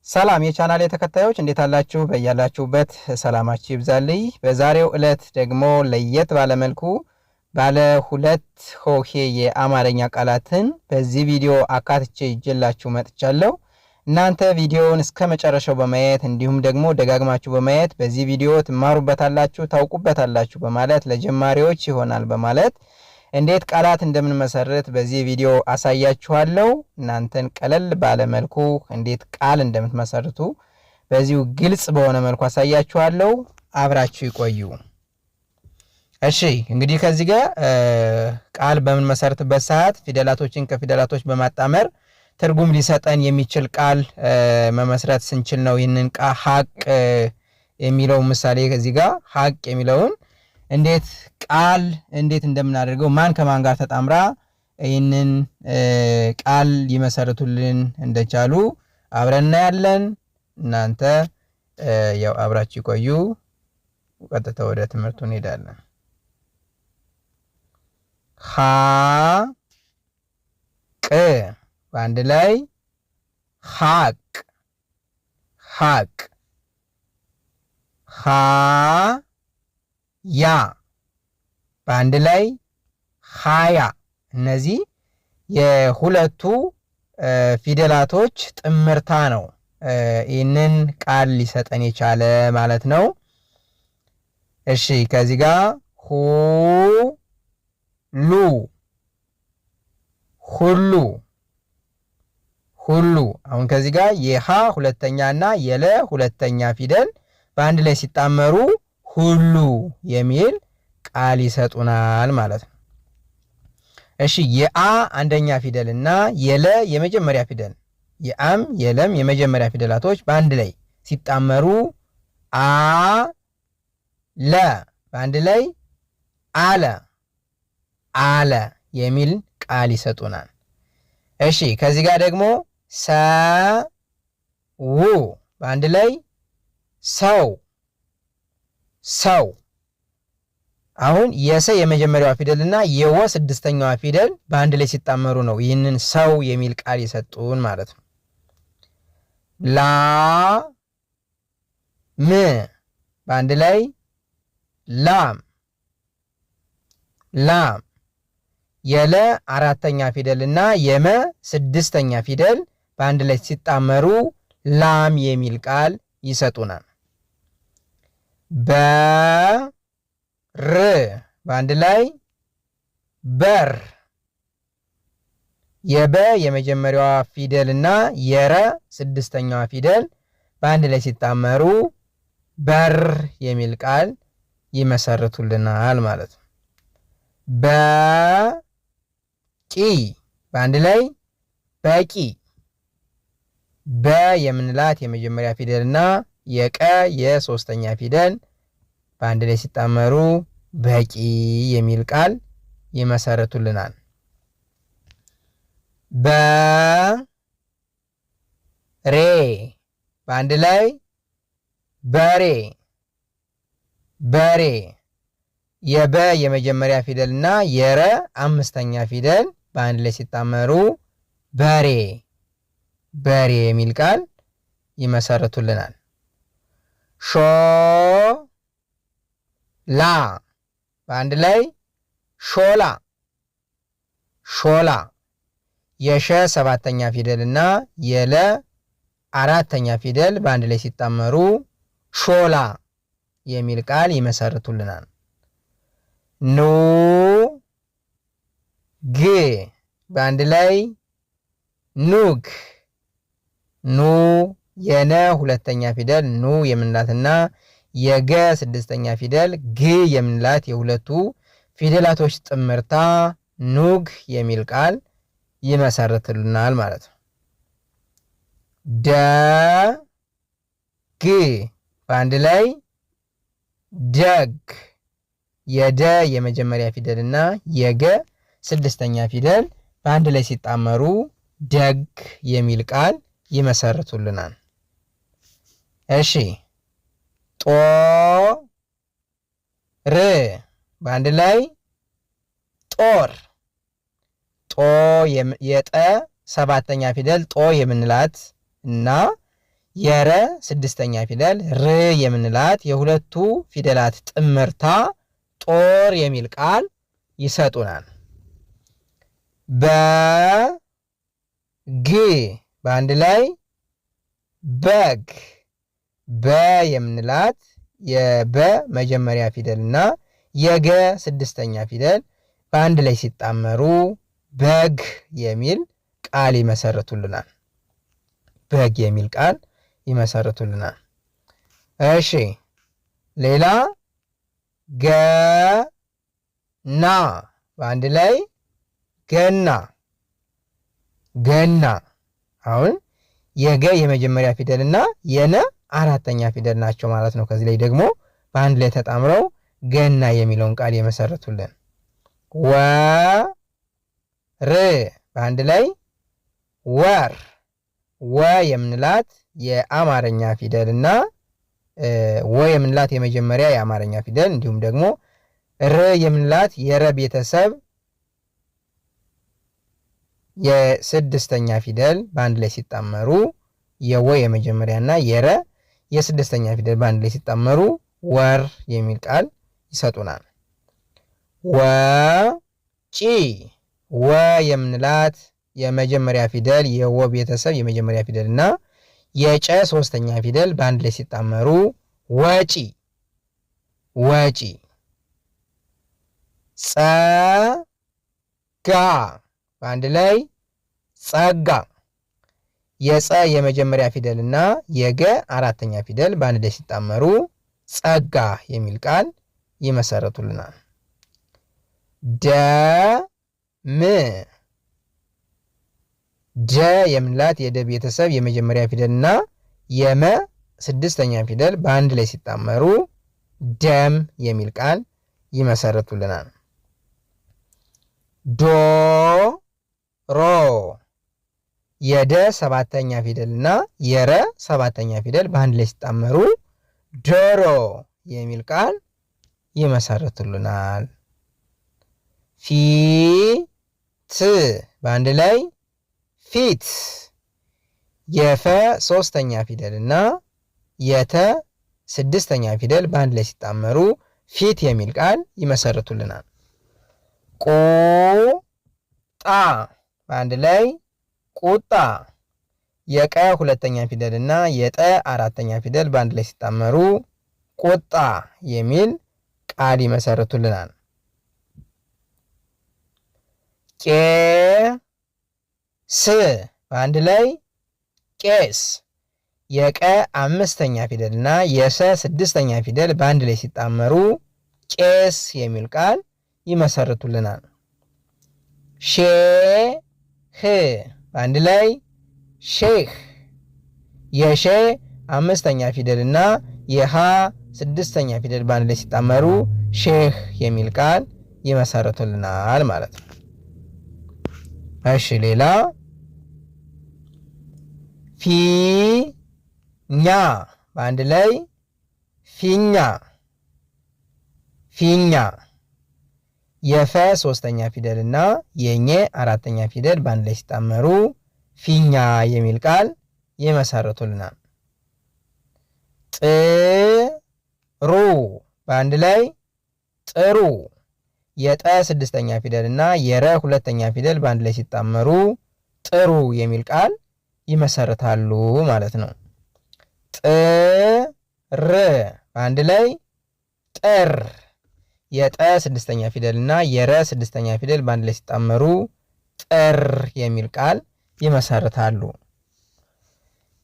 ሰላም የቻናሌ ተከታዮች እንዴት አላችሁ? በያላችሁበት ሰላማችሁ ይብዛልኝ። በዛሬው ዕለት ደግሞ ለየት ባለ መልኩ ባለ ሁለት ሆሄ የአማርኛ ቃላትን በዚህ ቪዲዮ አካትቼ ይዤላችሁ መጥቻለሁ። እናንተ ቪዲዮውን እስከ መጨረሻው በማየት እንዲሁም ደግሞ ደጋግማችሁ በማየት በዚህ ቪዲዮ ትማሩበታላችሁ፣ ታውቁበታላችሁ በማለት ለጀማሪዎች ይሆናል በማለት እንዴት ቃላት እንደምንመሰርት በዚህ ቪዲዮ አሳያችኋለሁ። እናንተን ቀለል ባለ መልኩ እንዴት ቃል እንደምትመሰርቱ በዚሁ ግልጽ በሆነ መልኩ አሳያችኋለሁ። አብራችሁ ይቆዩ። እሺ እንግዲህ ከዚህ ጋር ቃል በምንመሰርትበት ሰዓት ፊደላቶችን ከፊደላቶች በማጣመር ትርጉም ሊሰጠን የሚችል ቃል መመስረት ስንችል ነው ይህንን ሀቅ የሚለው ምሳሌ ከዚህ ጋር ሀቅ የሚለውን እንዴት ቃል እንዴት እንደምናደርገው ማን ከማን ጋር ተጣምራ ይህንን ቃል ሊመሰርቱልን እንደቻሉ አብረን እናያለን። እናንተ ያው አብራችሁ ይቆዩ። ቀጥታ ወደ ትምህርቱ እንሄዳለን። ሀቅ በአንድ ላይ ሀቅ ሀቅ ያ በአንድ ላይ ሃያ። እነዚህ የሁለቱ ፊደላቶች ጥምርታ ነው ይህንን ቃል ሊሰጠን የቻለ ማለት ነው። እሺ ከዚህ ጋር ሁሉ አሁን ከዚህ ጋር የሃ ሁለተኛና የለ ሁለተኛ ፊደል በአንድ ላይ ሲጣመሩ ሁሉ የሚል ቃል ይሰጡናል ማለት ነው። እሺ የአ አንደኛ ፊደል እና የለ የመጀመሪያ ፊደል የአም የለም የመጀመሪያ ፊደላቶች በአንድ ላይ ሲጣመሩ ለ በአንድ ላይ አለ የሚል ቃል ይሰጡናል። እሺ ከዚህ ጋር ደግሞ ሰው በአንድ ላይ ሰው አሁን የሰ የመጀመሪያዋ ፊደል እና የወ ስድስተኛዋ ፊደል በአንድ ላይ ሲጣመሩ ነው ይህንን ሰው የሚል ቃል ይሰጡን ማለት ነው። ላም በአንድ ላይ ላም የለ አራተኛ ፊደል እና የመ ስድስተኛ ፊደል በአንድ ላይ ሲጣመሩ ላም የሚል ቃል ይሰጡናል። በአንድ ላይ በር የበ የመጀመሪያዋ ፊደል እና የረ ስድስተኛዋ ፊደል በአንድ ላይ ሲጣመሩ በር የሚል ቃል ይመሰርቱልናል ማለት ነው። በቂ በአንድ ላይ በቂ በ የምንላት የመጀመሪያ ፊደል እና የቀ የሶስተኛ ፊደል በአንድ ላይ ሲጣመሩ በቂ የሚል ቃል ይመሰርቱልናል። በሬ በአንድ ላይ በሬ የበ የመጀመሪያ ፊደል እና የረ አምስተኛ ፊደል በአንድ ላይ ሲጣመሩ በሬ የሚል ቃል ይመሰርቱልናል። ሾላ በአንድ ላይ ሾላ የሸ ሰባተኛ ፊደል እና የለ አራተኛ ፊደል በአንድ ላይ ሲጣመሩ ሾላ የሚል ቃል ይመሰርቱልናል። ግ በአንድ ላይ ኑግ የነ ሁለተኛ ፊደል ኑ የምንላትና የገ ስድስተኛ ፊደል ግ የምንላት የሁለቱ ፊደላቶች ጥምርታ ኑግ የሚል ቃል ይመሰርትልናል ማለት ነው። ደግ በአንድ ላይ ደግ የደ የመጀመሪያ ፊደል እና የገ ስድስተኛ ፊደል በአንድ ላይ ሲጣመሩ ደግ የሚል ቃል ይመሰርቱልናል። እሺ ጦር በአንድ ላይ ጦር የጠ ሰባተኛ ፊደል ጦ የምንላት እና የረ ስድስተኛ ፊደል ር የምንላት የሁለቱ ፊደላት ጥምርታ ጦር የሚል ቃል ይሰጡናል። በግ በአንድ ላይ በግ። በ የምንላት የበ መጀመሪያ ፊደል እና የገ ስድስተኛ ፊደል በአንድ ላይ ሲጣመሩ በግ የሚል ቃል ይመሰርቱልናል። በግ የሚል ቃል ይመሰርቱልናል። እሺ ሌላ ገና በአንድ ላይ ገና ገና። አሁን የገ የመጀመሪያ ፊደል እና የነ አራተኛ ፊደል ናቸው ማለት ነው። ከዚህ ላይ ደግሞ በአንድ ላይ ተጣምረው ገና የሚለውን ቃል የመሰረቱልን። ወር በአንድ ላይ ወር። ወ የምንላት የአማርኛ ፊደል እና ወ የምንላት የመጀመሪያ የአማርኛ ፊደል እንዲሁም ደግሞ ር የምንላት የረ ቤተሰብ የስድስተኛ ፊደል በአንድ ላይ ሲጣመሩ የወ የመጀመሪያ እና የረ የስድስተኛ ፊደል በአንድ ላይ ሲጣመሩ ወር የሚል ቃል ይሰጡናል። ወጪ ወ የምንላት የመጀመሪያ ፊደል የወ ቤተሰብ የመጀመሪያ ፊደል እና የጨ ሶስተኛ ፊደል በአንድ ላይ ሲጣመሩ ወጪ ወጪ። ጸጋ በአንድ ላይ ጸጋ። የጸ የመጀመሪያ ፊደል እና የገ አራተኛ ፊደል በአንድ ላይ ሲጣመሩ ጸጋ የሚል ቃል ይመሰረቱልናል። ደም ደ የምንላት የደ ቤተሰብ የመጀመሪያ ፊደል እና የመ ስድስተኛ ፊደል በአንድ ላይ ሲጣመሩ ደም የሚል ቃል ይመሰረቱልናል። ዶሮ የደ ሰባተኛ ፊደል እና የረ ሰባተኛ ፊደል በአንድ ላይ ሲጣመሩ ዶሮ የሚል ቃል ይመሰረቱልናል። ፊት በአንድ ላይ ፊት የፈ ሶስተኛ ፊደል እና የተ ስድስተኛ ፊደል በአንድ ላይ ሲጣመሩ ፊት የሚል ቃል ይመሰርቱልናል። ቁጣ በአንድ ላይ ቁጣ የቀ ሁለተኛ ፊደል እና የጠ አራተኛ ፊደል በአንድ ላይ ሲጣመሩ ቁጣ የሚል ቃል ይመሰርቱልናል። ቄስ በአንድ ላይ ቄስ የቀ አምስተኛ ፊደል እና የሰ ስድስተኛ ፊደል በአንድ ላይ ሲጣመሩ ቄስ የሚል ቃል ይመሰርቱልናል። ሼህ በአንድ ላይ ሼህ የሸ አምስተኛ ፊደል እና የሃ ስድስተኛ ፊደል በአንድ ላይ ሲጣመሩ ሼህ የሚል ቃል ይመሰርቱልናል ማለት ነው። እሺ ሌላ ፊኛ በአንድ ላይ ፊኛ ፊኛ የፈ ሶስተኛ ፊደል እና የኘ አራተኛ ፊደል በአንድ ላይ ሲጣመሩ ፊኛ የሚል ቃል ይመሰርቱልናል። ጥሩ በአንድ ላይ ጥሩ የጠ ስድስተኛ ፊደል እና የረ ሁለተኛ ፊደል በአንድ ላይ ሲጣመሩ ጥሩ የሚል ቃል ይመሰርታሉ ማለት ነው። ጥር በአንድ ላይ ጥር የጠ ስድስተኛ ፊደል እና የረ ስድስተኛ ፊደል በአንድ ላይ ሲጣመሩ ጥር የሚል ቃል ይመሰርታሉ።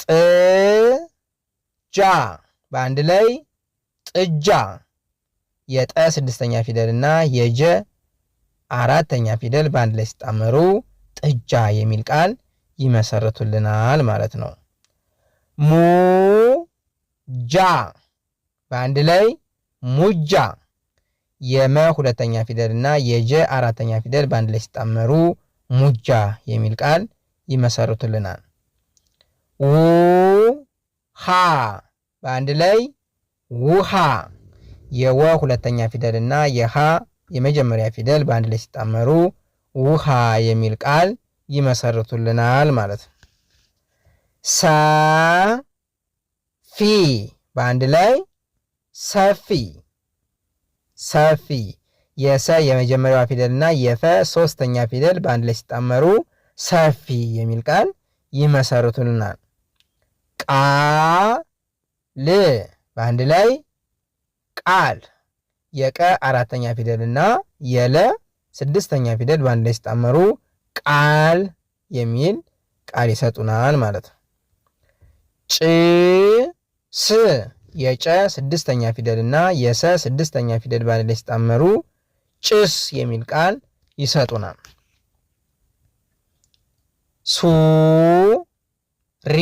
ጥጃ በአንድ ላይ ጥጃ የጠ ስድስተኛ ፊደል እና የጀ አራተኛ ፊደል በአንድ ላይ ሲጣመሩ ጥጃ የሚል ቃል ይመሰርቱልናል ማለት ነው። ሙጃ በአንድ ላይ ሙጃ የመ ሁለተኛ ፊደል እና የጀ አራተኛ ፊደል በአንድ ላይ ሲጣመሩ ሙጃ የሚል ቃል ይመሰርቱልናል። ውሃ በአንድ ላይ ውሃ የወ ሁለተኛ ፊደል እና የሃ የመጀመሪያ ፊደል በአንድ ላይ ሲጣመሩ ውሃ የሚል ቃል ይመሰርቱልናል ማለት ነው። በአንድ ላይ ሰፊ ሰፊ። የሰ የመጀመሪያዋ ፊደልና የፈ ሶስተኛ ፊደል በአንድ ላይ ሲጣመሩ ሰፊ የሚል ቃል ይመሰርቱልናል። ቃል በአንድ ላይ ቃል። የቀ አራተኛ ፊደልና የለ ስድስተኛ ፊደል በአንድ ላይ ሲጣመሩ ቃል የሚል ቃል ይሰጡናል ማለት ነው። ጭስ የጨ ስድስተኛ ፊደልና የሰ ስድስተኛ ፊደል በአንድ ላይ ሲጣመሩ ጭስ የሚል ቃል ይሰጡናል። ሱሪ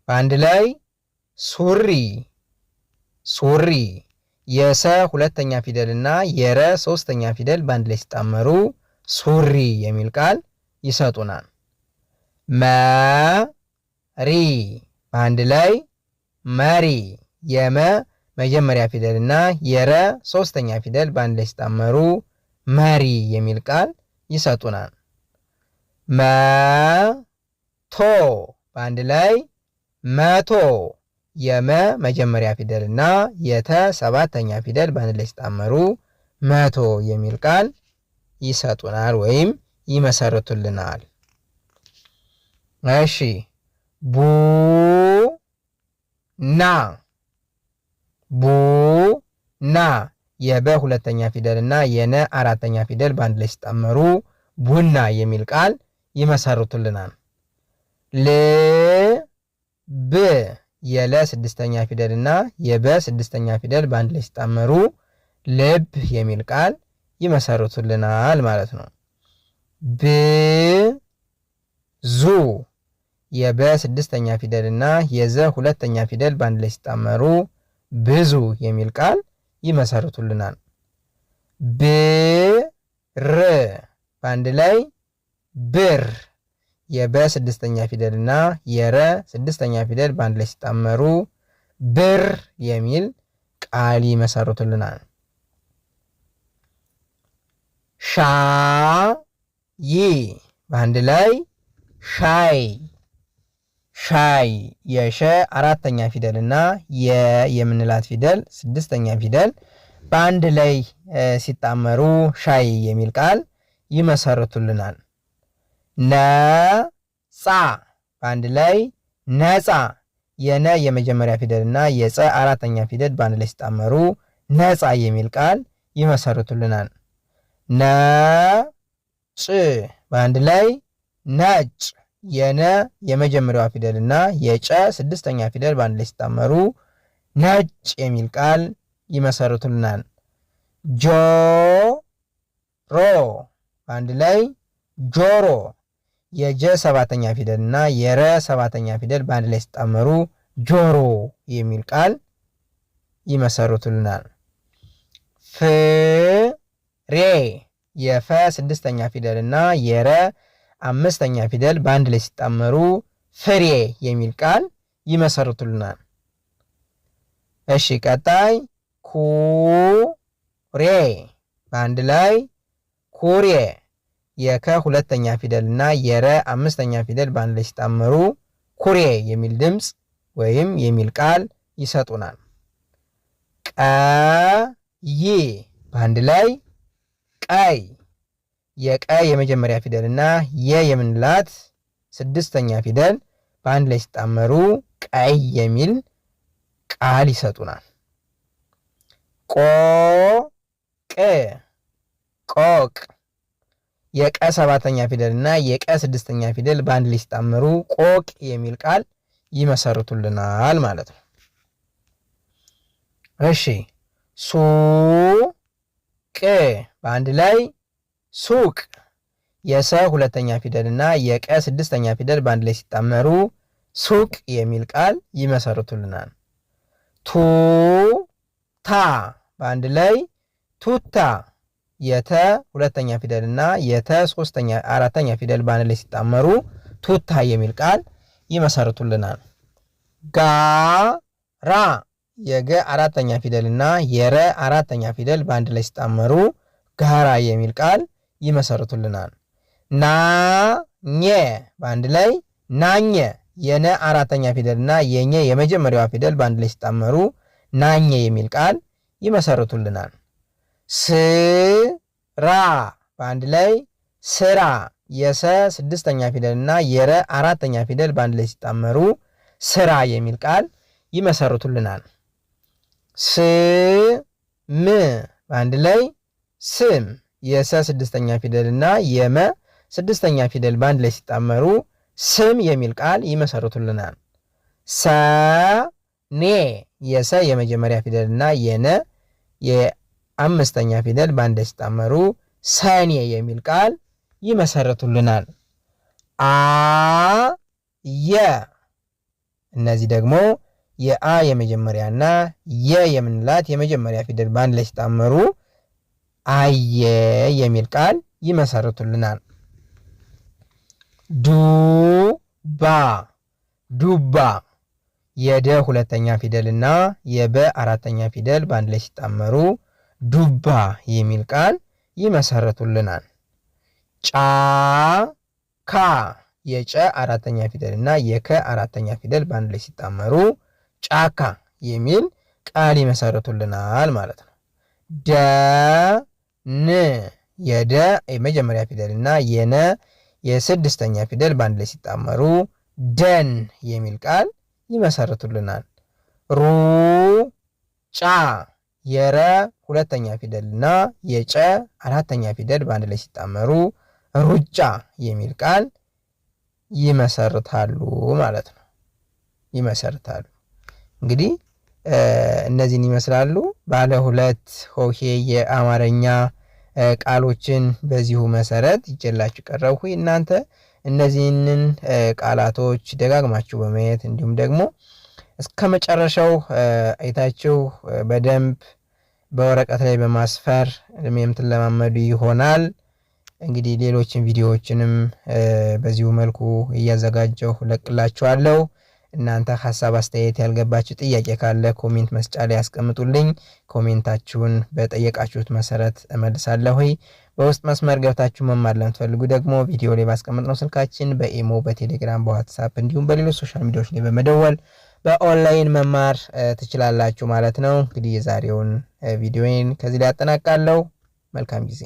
በአንድ ላይ ሱሪ ሱሪ። የሰ ሁለተኛ ፊደልና የረ ሶስተኛ ፊደል በአንድ ላይ ሲጣመሩ ሱሪ የሚል ቃል ይሰጡናል። መሪ በአንድ ላይ መሪ። የመ መጀመሪያ ፊደልና የረ ሶስተኛ ፊደል በአንድ ላይ ሲጣመሩ መሪ የሚል ቃል ይሰጡናል። መቶ በአንድ ላይ መቶ። የመ መጀመሪያ ፊደልና የተ ሰባተኛ ፊደል በአንድ ላይ ሲጣመሩ መቶ የሚል ቃል ይሰጡናል ወይም ይመሰርቱልናል። እሺ ቡና ቡና። የበ ሁለተኛ ፊደልና የነ አራተኛ ፊደል በአንድ ላይ ሲጣመሩ ቡና የሚል ቃል ይመሰርቱልናል። ልብ የለ ስድስተኛ ፊደልና የበ ስድስተኛ ፊደል በአንድ ላይ ሲጣመሩ ልብ የሚል ቃል ይመሰርቱልናል ማለት ነው። ብዙ የበ ስድስተኛ ፊደልና የዘ ሁለተኛ ፊደል በአንድ ላይ ሲጣመሩ ብዙ የሚል ቃል ይመሰርቱልናል። ብር በአንድ ላይ ብር። የበ ስድስተኛ ፊደልና የረ ስድስተኛ ፊደል በአንድ ላይ ሲጣመሩ ብር የሚል ቃል ይመሰርቱልናል። ሻይ በአንድ ላይ ሻይ ሻይ። የሸ አራተኛ ፊደልና የምንላት ፊደል ስድስተኛ ፊደል በአንድ ላይ ሲጣመሩ ሻይ የሚል ቃል ይመሰርቱልናል። ነፃ በአንድ ላይ ነፃ። የነ የመጀመሪያ ፊደልና የፀ አራተኛ ፊደል በአንድ ላይ ሲጣመሩ ነፃ የሚል ቃል ይመሰርቱልናል። ነጭ በአንድ ላይ ነጭ። የነ የመጀመሪያዋ ፊደልና የጨ ስድስተኛ ፊደል በአንድ ላይ ሲጣመሩ ነጭ የሚል ቃል ይመሰርቱልናል። ጆሮ በአንድ ላይ ጆሮ። የጀ ሰባተኛ ፊደልና የረ ሰባተኛ ፊደል በአንድ ላይ ሲጣመሩ ጆሮ የሚል ቃል ይመሰርቱልናል። ፍሬ የፈ ስድስተኛ ፊደልና የረ አምስተኛ ፊደል በአንድ ላይ ሲጣመሩ ፍሬ የሚል ቃል ይመሰርቱልናል። እሺ ቀጣይ ኩሬ በአንድ ላይ ኩሬ። የከ ሁለተኛ ፊደልና የረ አምስተኛ ፊደል በአንድ ላይ ሲጣመሩ ኩሬ የሚል ድምፅ ወይም የሚል ቃል ይሰጡናል። ቀይ በአንድ ላይ ቀይ። የቀ የመጀመሪያ ፊደልና የምንላት ስድስተኛ ፊደል በአንድ ላይ ሲጣመሩ ቀይ የሚል ቃል ይሰጡናል። ቆቅ ቆቅ። የቀ ሰባተኛ ፊደልና የቀ ስድስተኛ ፊደል በአንድ ላይ ሲጣመሩ ቆቅ የሚል ቃል ይመሰርቱልናል ማለት ነው። እሺ ሱቅ በአንድ ላይ ሱቅ። የሰ ሁለተኛ ፊደልና የቀ ስድስተኛ ፊደል በአንድ ላይ ሲጣመሩ ሱቅ የሚል ቃል ይመሰርቱልናል። ቱታ በአንድ ላይ ቱታ። የተ ሁለተኛ ፊደልና የተ አራተኛ ፊደል በአንድ ላይ ሲጣመሩ ቱታ የሚል ቃል ይመሰርቱልናል። ጋራ የገ አራተኛ ፊደልና የረ አራተኛ ፊደል በአንድ ላይ ሲጣመሩ ጋራ የሚል ቃል ይመሰርቱልናል። ናኘ በአንድ ላይ ናኘ። የነ አራተኛ ፊደልና የኘ የመጀመሪያዋ ፊደል በአንድ ላይ ሲጣመሩ ናኘ የሚል ቃል ይመሰርቱልናል። ስራ በአንድ ላይ ስራ የሰ ስድስተኛ ፊደልና የረ አራተኛ ፊደል በአንድ ላይ ሲጣመሩ ስራ የሚል ቃል ይመሰርቱልናል። ስም በአንድ ላይ ስም የሰ ስድስተኛ ፊደልና የመ ስድስተኛ ፊደል በአንድ ላይ ሲጣመሩ ስም የሚል ቃል ይመሰርቱልናል። ሰኔ የሰ የመጀመሪያ ፊደልና የነ የአምስተኛ ፊደል በአንድ ላይ ሲጣመሩ ሰኔ የሚል ቃል ይመሰርቱልናል። አየ እነዚህ ደግሞ የአ የመጀመሪያና የ የምንላት የመጀመሪያ ፊደል በአንድ ላይ ሲጣመሩ አየ የሚል ቃል ይመሰርቱልናል። ዱባ ዱባ የደ ሁለተኛ ፊደልና የበ አራተኛ ፊደል በአንድ ላይ ሲጣመሩ ዱባ የሚል ቃል ይመሰርቱልናል። ጫካ የጨ አራተኛ ፊደልና የከ አራተኛ ፊደል በአንድ ላይ ሲጣመሩ ጫካ የሚል ቃል ይመሰርቱልናል ማለት ነው። ደን የደ የመጀመሪያ ፊደልና የነ የስድስተኛ ፊደል በአንድ ላይ ሲጣመሩ ደን የሚል ቃል ይመሰርቱልናል። ሩጫ የረ ሁለተኛ ፊደልና የጨ አራተኛ ፊደል በአንድ ላይ ሲጣመሩ ሩጫ የሚል ቃል ይመሰርታሉ ማለት ነው። ይመሰርታሉ። እንግዲህ እነዚህን ይመስላሉ ባለ ሁለት ሆሄ የአማርኛ ቃሎችን በዚሁ መሰረት ይዤላችሁ ቀረብኩ። እናንተ እነዚህንን ቃላቶች ደጋግማችሁ በማየት እንዲሁም ደግሞ እስከ መጨረሻው አይታችሁ በደንብ በወረቀት ላይ በማስፈር የምትለማመዱ ይሆናል። እንግዲህ ሌሎችን ቪዲዮዎችንም በዚሁ መልኩ እያዘጋጀሁ ለቅላችኋለሁ። እናንተ ሀሳብ፣ አስተያየት፣ ያልገባችሁ ጥያቄ ካለ ኮሜንት መስጫ ላይ ያስቀምጡልኝ። ኮሜንታችሁን በጠየቃችሁት መሰረት እመልሳለሁ። በውስጥ መስመር ገብታችሁ መማር ለምትፈልጉ ደግሞ ቪዲዮ ላይ ባስቀምጥነው ስልካችን በኢሞ፣ በቴሌግራም፣ በዋትሳፕ እንዲሁም በሌሎች ሶሻል ሚዲያዎች ላይ በመደወል በኦንላይን መማር ትችላላችሁ ማለት ነው። እንግዲህ የዛሬውን ቪዲዮን ከዚህ ላይ አጠናቃለሁ። መልካም ጊዜ